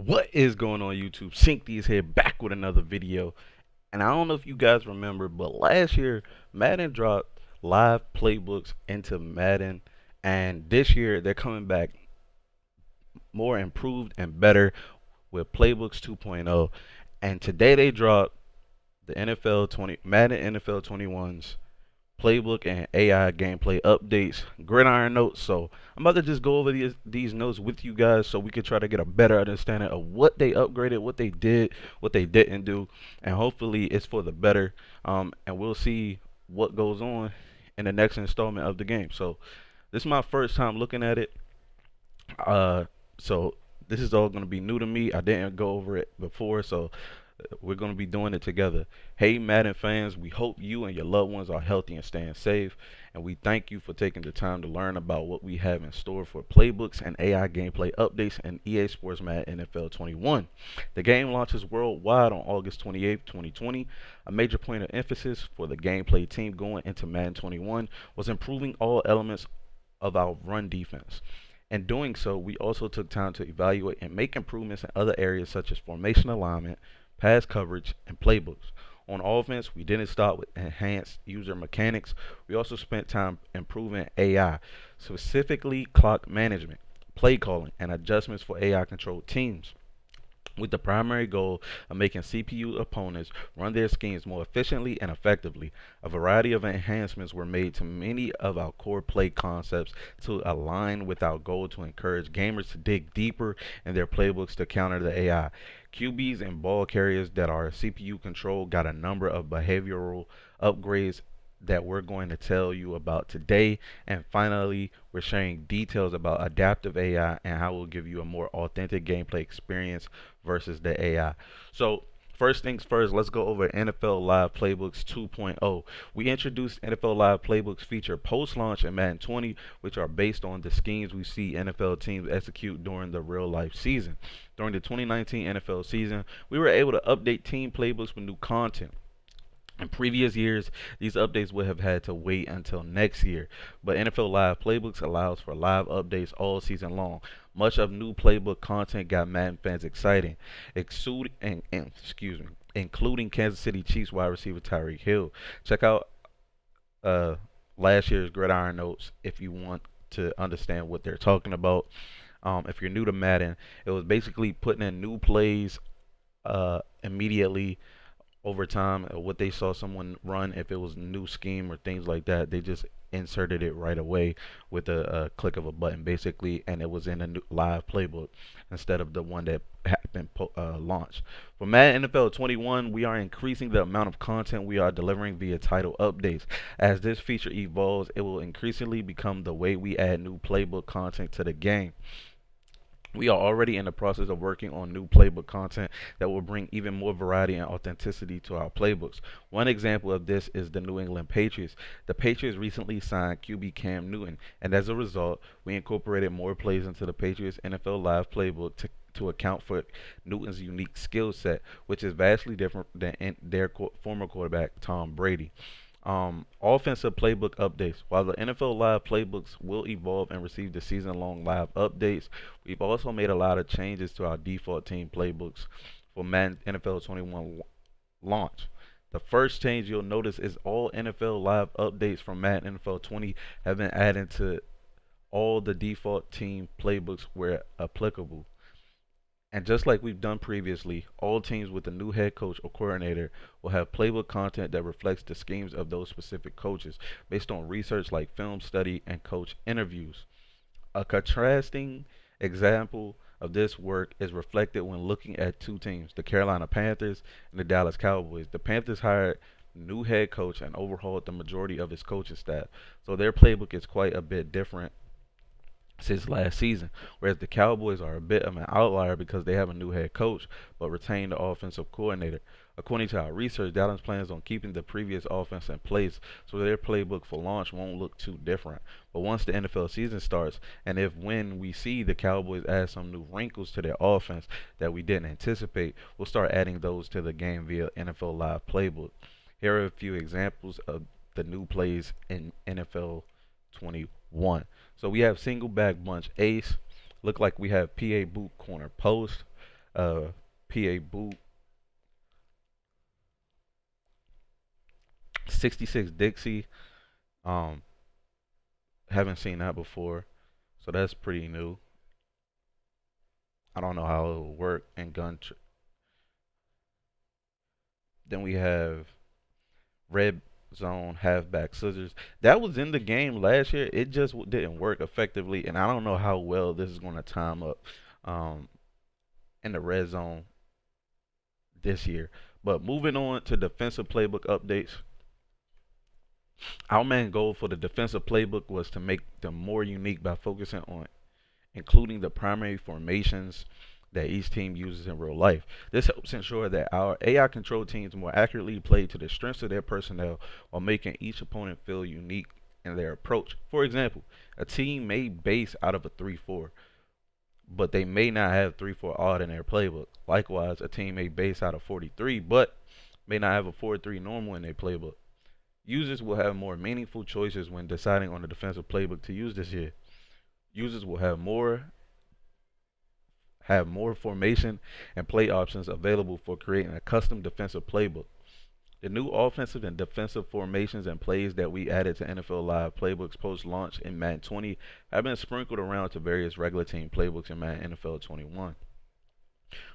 What is going on, YouTube? Sync these here back with another video. And I don't know if you guys remember, but last year Madden dropped live playbooks into Madden, and this year they're coming back more improved and better with Playbooks 2.0. And today they dropped the NFL 20 Madden NFL 21's playbook and AI gameplay updates, gridiron notes. So I'm about to just go over these notes with you guys so we can try to get a better understanding of what they upgraded, what they did, what they didn't do, and hopefully it's for the better. And we'll see what goes on in the next installment of the game. So this is my first time looking at it. Uh, so this is all gonna be new to me. I didn't go over it before, so we're going to be doing it together. Hey, Madden fans, we hope you and your loved ones are healthy and staying safe. And we thank you for taking the time to learn about what we have in store for playbooks and AI gameplay updates in EA Sports Madden NFL 21. The game launches worldwide on August 28th, 2020. A major point of emphasis for the gameplay team going into Madden 21 was improving all elements of our run defense. In doing so, we also took time to evaluate and make improvements in other areas such as formation alignment, pass coverage, and playbooks. On offense, we didn't stop with enhanced user mechanics. We also spent time improving AI, specifically clock management, play calling, and adjustments for AI controlled teams, with the primary goal of making CPU opponents run their schemes more efficiently and effectively. A variety of enhancements were made to many of our core play concepts to align with our goal to encourage gamers to dig deeper in their playbooks to counter the AI. QBs and ball carriers that are CPU controlled got a number of behavioral upgrades that we're going to tell you about today. And finally, we're sharing details about adaptive AI and how it will give you a more authentic gameplay experience versus the AI. So, first things first, let's go over NFL Live Playbooks 2.0. We introduced NFL Live Playbooks feature post-launch in Madden 20, which are based on the schemes we see NFL teams execute during the real-life season. During the 2019 NFL season, we were able to update team playbooks with new content. In previous years, these updates would have had to wait until next year, but NFL Live Playbooks allows for live updates all season long. Much of new playbook content got Madden fans excited, including Kansas City Chiefs wide receiver Tyreek Hill. Check out uh, last year's gridiron notes if you want to understand what they're talking about. If you're new to Madden, it was basically putting in new plays immediately over time, what they saw someone run, if it was a new scheme or things like that, they just inserted it right away with a click of a button, basically, and it was in a new live playbook instead of the one that had been launched. For Madden NFL 21, we are increasing the amount of content we are delivering via title updates. As this feature evolves, it will increasingly become the way we add new playbook content to the game. We are already in the process of working on new playbook content that will bring even more variety and authenticity to our playbooks. One example of this is the New England Patriots. The Patriots recently signed QB Cam Newton, and as a result, we incorporated more plays into the Patriots NFL Live playbook to account for Newton's unique skill set, which is vastly different than their former quarterback Tom Brady. Offensive playbook updates. While the NFL Live playbooks will evolve and receive the season long live updates, we've also made a lot of changes to our default team playbooks for Madden NFL 21 launch. The first change you'll notice is all NFL Live updates from Madden NFL 20 have been added to all the default team playbooks where applicable. And just like we've done previously, all teams with a new head coach or coordinator will have playbook content that reflects the schemes of those specific coaches based on research like film study and coach interviews. A contrasting example of this work is reflected when looking at two teams, the Carolina Panthers and the Dallas Cowboys. The Panthers hired new head coach and overhauled the majority of his coaching staff, so their playbook is quite a bit different since last season, whereas the Cowboys are a bit of an outlier because they have a new head coach but retain the offensive coordinator. According to our research, Dallas plans on keeping the previous offense in place, so their playbook for launch won't look too different. But once the NFL season starts, and if when we see the Cowboys add some new wrinkles to their offense that we didn't anticipate, we'll start adding those to the game via NFL Live Playbook. Here are a few examples of the new plays in NFL 21. So we have single back bunch ace. Look like we have PA boot corner post. uh, PA boot, 66 Dixie. Um, haven't seen that before, so that's pretty new. I don't know how it will work in then we have red zone halfback scissors. That was in the game last year. It just didn't work effectively, and I don't know how well this is going to time up um, in the red zone this year. But moving on to defensive playbook updates, our main goal for the defensive playbook was to make them more unique by focusing on including the primary formations that each team uses in real life. This helps ensure that our AI control teams more accurately play to the strengths of their personnel while making each opponent feel unique in their approach. For example, a team may base out of a 3-4, but they may not have 3-4 odd in their playbook. Likewise, a team may base out of 43, but may not have a 4-3 normal in their playbook. Users will have more meaningful choices when deciding on the defensive playbook to use this year. Users will have more formation and play options available for creating a custom defensive playbook. The new offensive and defensive formations and plays that we added to NFL Live playbooks post launch in Madden 20 have been sprinkled around to various regular team playbooks in Madden NFL 21.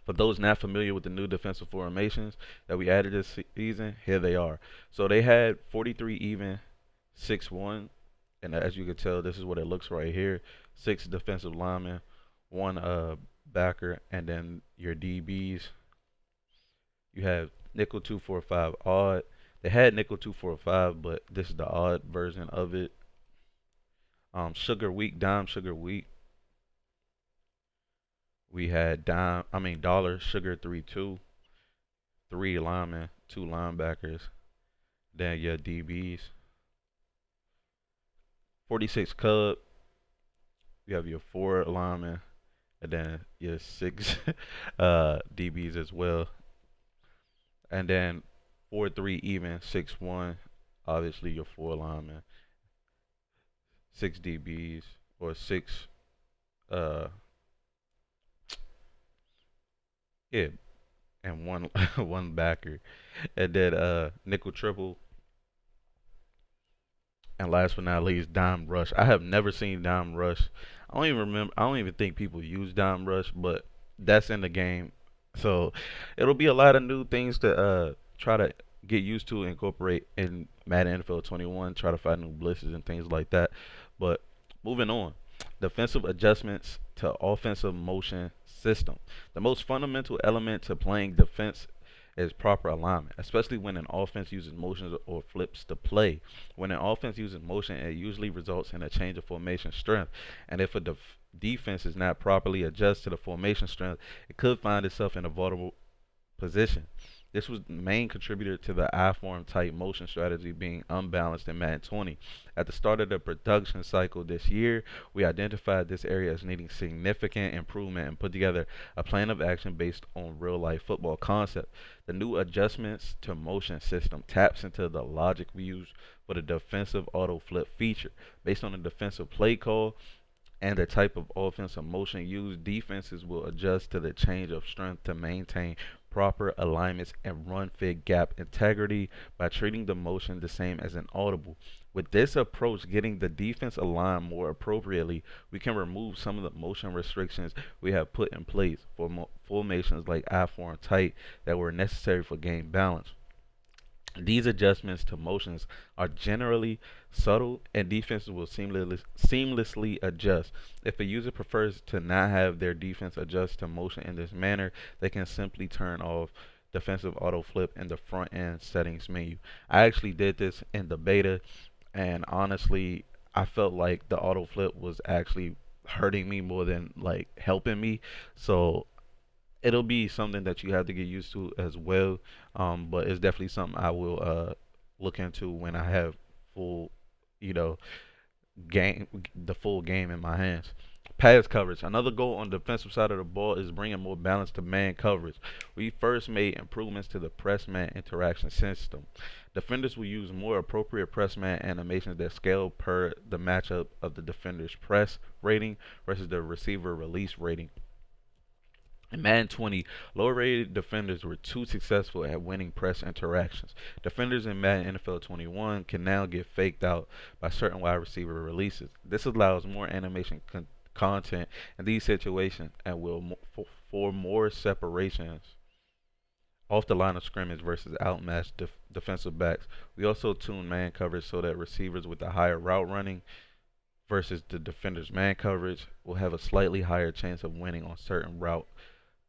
For those not familiar with the new defensive formations that we added this season, here they are. So they had 43 even, 6-1, and as you can tell, this is what it looks right here: six defensive linemen, one backer, and then your DBs. You have nickel 245 odd. They had nickel 245, but this is the odd version of it. Sugar week, dime sugar week. We had dollar sugar 3-2, three linemen, two linebackers. Then your DBs. 46 cub. You have your four linemen, and then your six DBs as well. And then 4-3 even, 6-1. Obviously your four linemen, six DBs or six uh yeah, and one one backer. And then nickel triple, and last but not least, dime rush. I have never seen dime rush. I don't even think people use dime rush, but that's in the game. So it'll be a lot of new things to try to get used to, incorporate in Madden NFL 21. Try to find new blitzes and things like that. But moving on, defensive adjustments to offensive motion system. The most fundamental element to playing defense is proper alignment, especially when an offense uses motions or flips to play. When an offense uses motion, it usually results in a change of formation strength. And if a defense is not properly adjusted to the formation strength, it could find itself in a vulnerable position. This was the main contributor to the I-form type motion strategy being unbalanced in Madden 20. At the start of the production cycle this year, we identified this area as needing significant improvement and put together a plan of action based on real life football concept. The new adjustments to motion system taps into the logic we use for the defensive auto flip feature. Based on the defensive play call and the type of offensive motion used, defenses will adjust to the change of strength to maintain proper alignments and run fit gap integrity by treating the motion the same as an audible. With this approach, getting the defense aligned more appropriately, we can remove some of the motion restrictions we have put in place for formations like I-form tight that were necessary for game balance. These adjustments to motions are generally subtle, and defenses will seamlessly adjust. If a user prefers to not have their defense adjust to motion in this manner, they can simply turn off defensive auto flip in the front end settings menu. I actually did this in the beta, and honestly, I felt like the auto flip was actually hurting me more than like helping me. So it'll be something that you have to get used to as well. But it's definitely something I will look into when I have full, you know, game the full game in my hands. Pass coverage. Another goal on the defensive side of the ball is bringing more balance to man coverage. We first made improvements to the press man interaction system. Defenders will use more appropriate press man animations that scale per the matchup of the defender's press rating versus the receiver release rating. In Madden 20, lower rated defenders were too successful at winning press interactions. Defenders in Madden NFL 21 can now get faked out by certain wide receiver releases. This allows more animation content in these situations and will for more separations off the line of scrimmage versus outmatched defensive backs. We also tune man coverage so that receivers with the higher route running versus the defender's man coverage will have a slightly higher chance of winning on certain route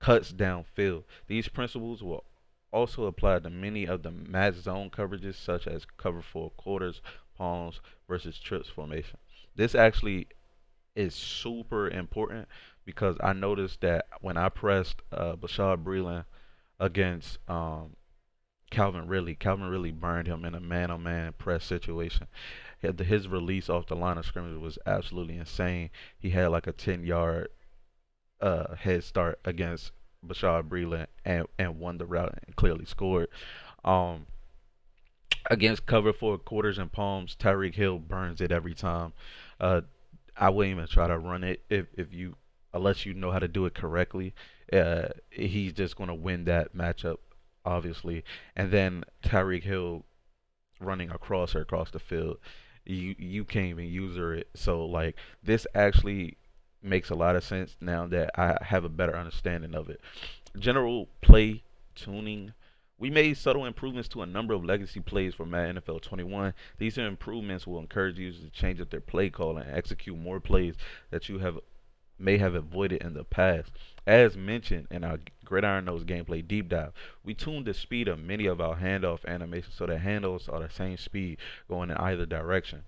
cuts downfield. These principles will also apply to many of the match zone coverages, such as cover four quarters, palms versus trips formation. This actually is super important because I noticed that when I pressed Bashad Breeland against Calvin Ridley burned him in a man-on-man press situation. His release off the line of scrimmage was absolutely insane. He had like a 10-yard head start against Bashad Breeland and won the route and clearly scored. Um, Against cover four quarters and palms, Tyreek Hill burns it every time. Uh, I wouldn't even try to run it if you unless you know how to do it correctly. He's just gonna win that matchup, obviously. And then Tyreek Hill running across or across the field, you can't even user it. So like this actually makes a lot of sense now that I have a better understanding of it. General play tuning. We made subtle improvements to a number of legacy plays for Madden NFL 21. These improvements will encourage users to change up their play call and execute more plays that you have may have avoided in the past. As mentioned in our Gridiron Nose gameplay deep dive, we tuned the speed of many of our handoff animations so that handles are the same speed going in either direction.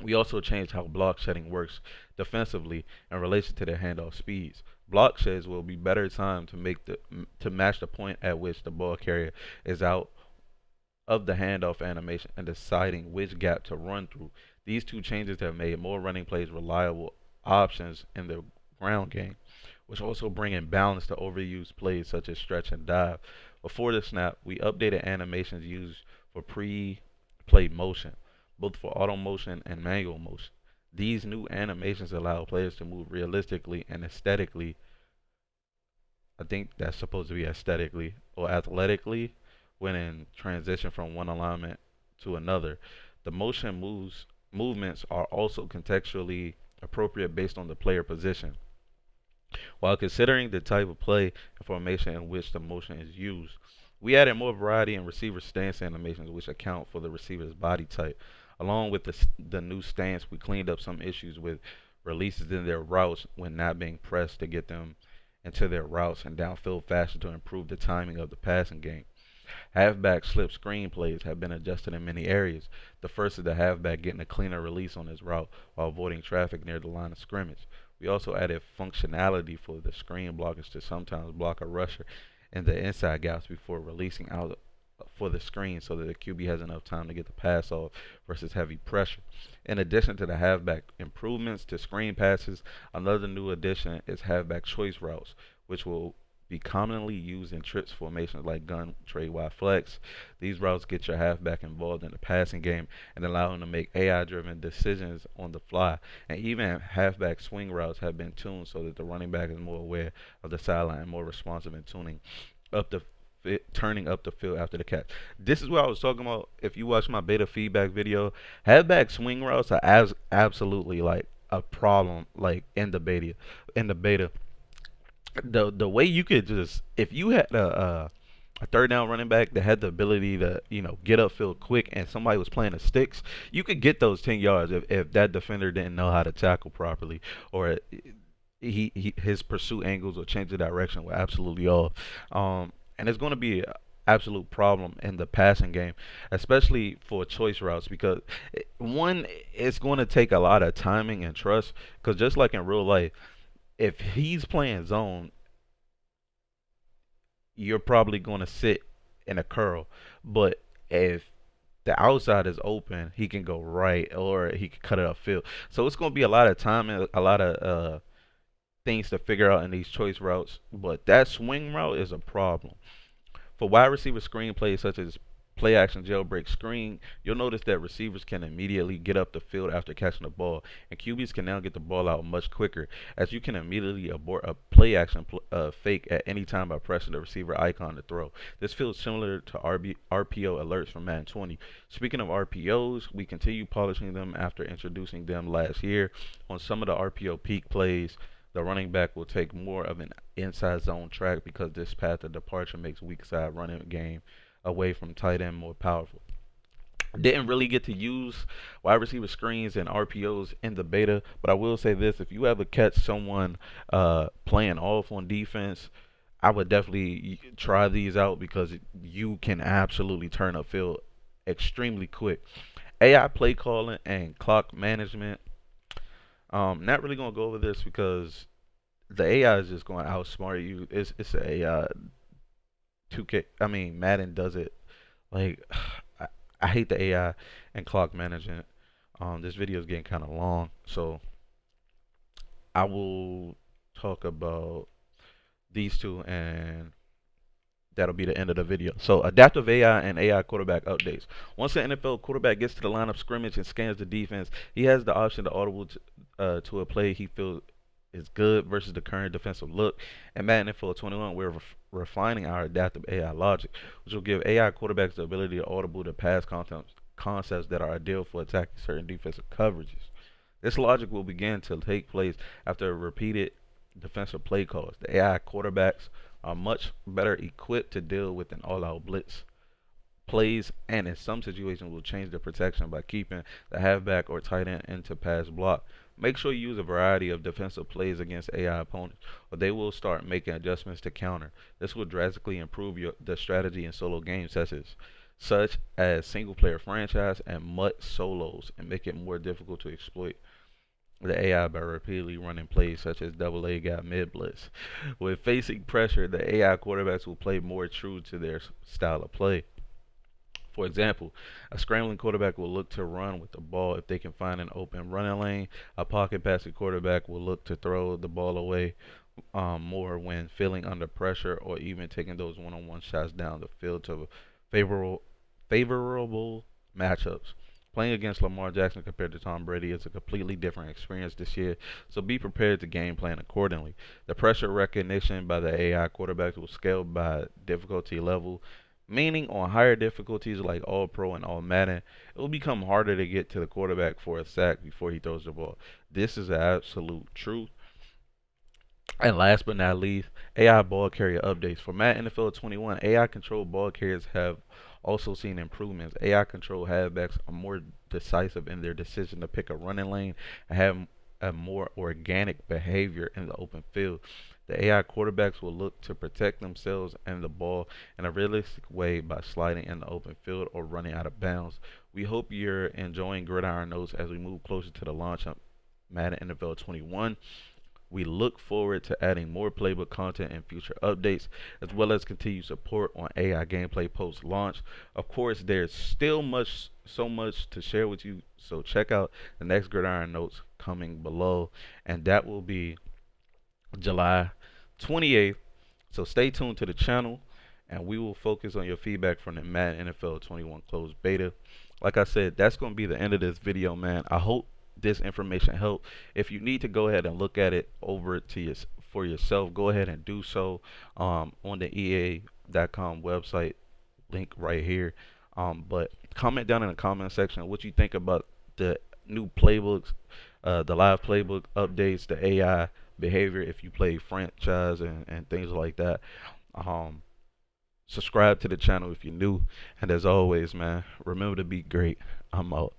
We also changed how block shedding works defensively in relation to the handoff speeds. Block sheds will be better timed to match the point at which the ball carrier is out of the handoff animation and deciding which gap to run through. These two changes have made more running plays reliable options in the ground game, which also bring in balance to overused plays such as stretch and dive. Before the snap, we updated animations used for pre-play motion, both for auto motion and manual motion. These new animations allow players to move realistically and aesthetically. I think that's supposed to be aesthetically or athletically when in transition from one alignment to another. The movements are also contextually appropriate based on the player position, while considering the type of play and formation in which the motion is used. We added more variety in receiver stance animations, which account for the receiver's body type. Along with the new stance, we cleaned up some issues with releases in their routes when not being pressed to get them into their routes and downfield faster to improve the timing of the passing game. Halfback slip screen plays have been adjusted in many areas. The first is the halfback getting a cleaner release on his route while avoiding traffic near the line of scrimmage. We also added functionality for the screen blockers to sometimes block a rusher in the inside gaps before releasing out for the screen so that the QB has enough time to get the pass off versus heavy pressure. In addition to the halfback improvements to screen passes, another new addition is halfback choice routes, which will be commonly used in trips formations like gun, trade, wide flex. These routes get your halfback involved in the passing game and allow him to make AI-driven decisions on the fly. And even halfback swing routes have been tuned so that the running back is more aware of the sideline and more responsive in tuning up the turning up the field after the catch. This is what I was talking about. If you watch my beta feedback video, halfback swing routes are absolutely like a problem. Like in the beta, the way you could just if you had a third down running back that had the ability to get upfield quick and somebody was playing the sticks, you could get those 10 yards if that defender didn't know how to tackle properly or his pursuit angles or change of direction were absolutely off. And it's going to be an absolute problem in the passing game, especially for choice routes because one, it's going to take a lot of timing and trust because just like in real life, if he's playing zone, you're probably going to sit in a curl. But if the outside is open, he can go right or he can cut it upfield. So it's going to be a lot of time and a lot of things to figure out in these choice routes. But that swing route is a problem. For wide receiver screenplays such as play action jailbreak screen, you'll notice that receivers can immediately get up the field after catching the ball, and QBs can now get the ball out much quicker, as you can immediately abort a play action fake at any time by pressing the receiver icon to throw. This feels similar to RPO alerts from Madden 20. Speaking of RPOs, we continue polishing them after introducing them last year. On some of the RPO peak plays, the running back will take more of an inside zone track because this path of departure makes weak side running game away from tight end more powerful. Didn't really get to use wide receiver screens and RPOs in the beta, but I will say this: if you ever catch someone playing off on defense, I would definitely try these out because you can absolutely turn a field extremely quick. AI play calling and clock management. Not really gonna go over this because the AI is just going to outsmart you. It's a AI 2K. I mean Madden does it like I hate the AI and clock management. This video is getting kind of long, so I will talk about these two, and that'll be the end of the video. So, adaptive AI and AI quarterback updates. Once the NFL quarterback gets to the line of scrimmage and scans the defense, he has the option to audible to a play he feels is good versus the current defensive look. And Madden NFL 21, we're refining our adaptive AI logic, which will give AI quarterbacks the ability to audible to pass concepts that are ideal for attacking certain defensive coverages. This logic will begin to take place after repeated defensive play calls. The AI quarterbacks are much better equipped to deal with an all-out blitz plays, and in some situations will change the protection by keeping the halfback or tight end into pass block. Make sure you use a variety of defensive plays against AI opponents, or they will start making adjustments to counter. This will drastically improve the strategy in solo games such as single-player franchise and MUT solos, and make it more difficult to exploit the AI by repeatedly running plays such as double A gap mid blitz. When facing pressure, the AI quarterbacks will play more true to their style of play. For example, a scrambling quarterback will look to run with the ball if they can find an open running lane. A pocket passing quarterback will look to throw the ball away more when feeling under pressure, or even taking those one-on-one shots down the field to favorable favorable matchups. Playing against Lamar Jackson compared to Tom Brady is a completely different experience this year, so be prepared to game plan accordingly. The pressure recognition by the AI quarterbacks will scale by difficulty level, meaning on higher difficulties like All Pro and All Madden, it will become harder to get to the quarterback for a sack before he throws the ball. This is the absolute truth. And last but not least, AI ball carrier updates. For Madden NFL 21, AI controlled ball carriers have also seen improvements. AI controlled halfbacks are more decisive in their decision to pick a running lane and have a more organic behavior in the open field. The AI quarterbacks will look to protect themselves and the ball in a realistic way by sliding in the open field or running out of bounds. We hope you're enjoying Gridiron Notes as we move closer to the launch of Madden NFL 21. We look forward to adding more playbook content and future updates, as well as continued support on AI gameplay post launch. Of course, there's still so much to share with you, so check out the next Gridiron Notes coming below, and that will be July 28th. So stay tuned to the channel, and we will focus on your feedback from the Madden NFL 21 closed beta. Like I said, that's going to be the end of this video, man. I hope this information helped. If you need to go ahead and look at it over to for yourself, go ahead and do so on the EA.com website, link right here. But comment down in the comment section what you think about the new playbooks, the live playbook updates, the AI behavior if you play franchise and things like that. Subscribe to the channel if you're new, and as always, man, remember to be great. I'm out.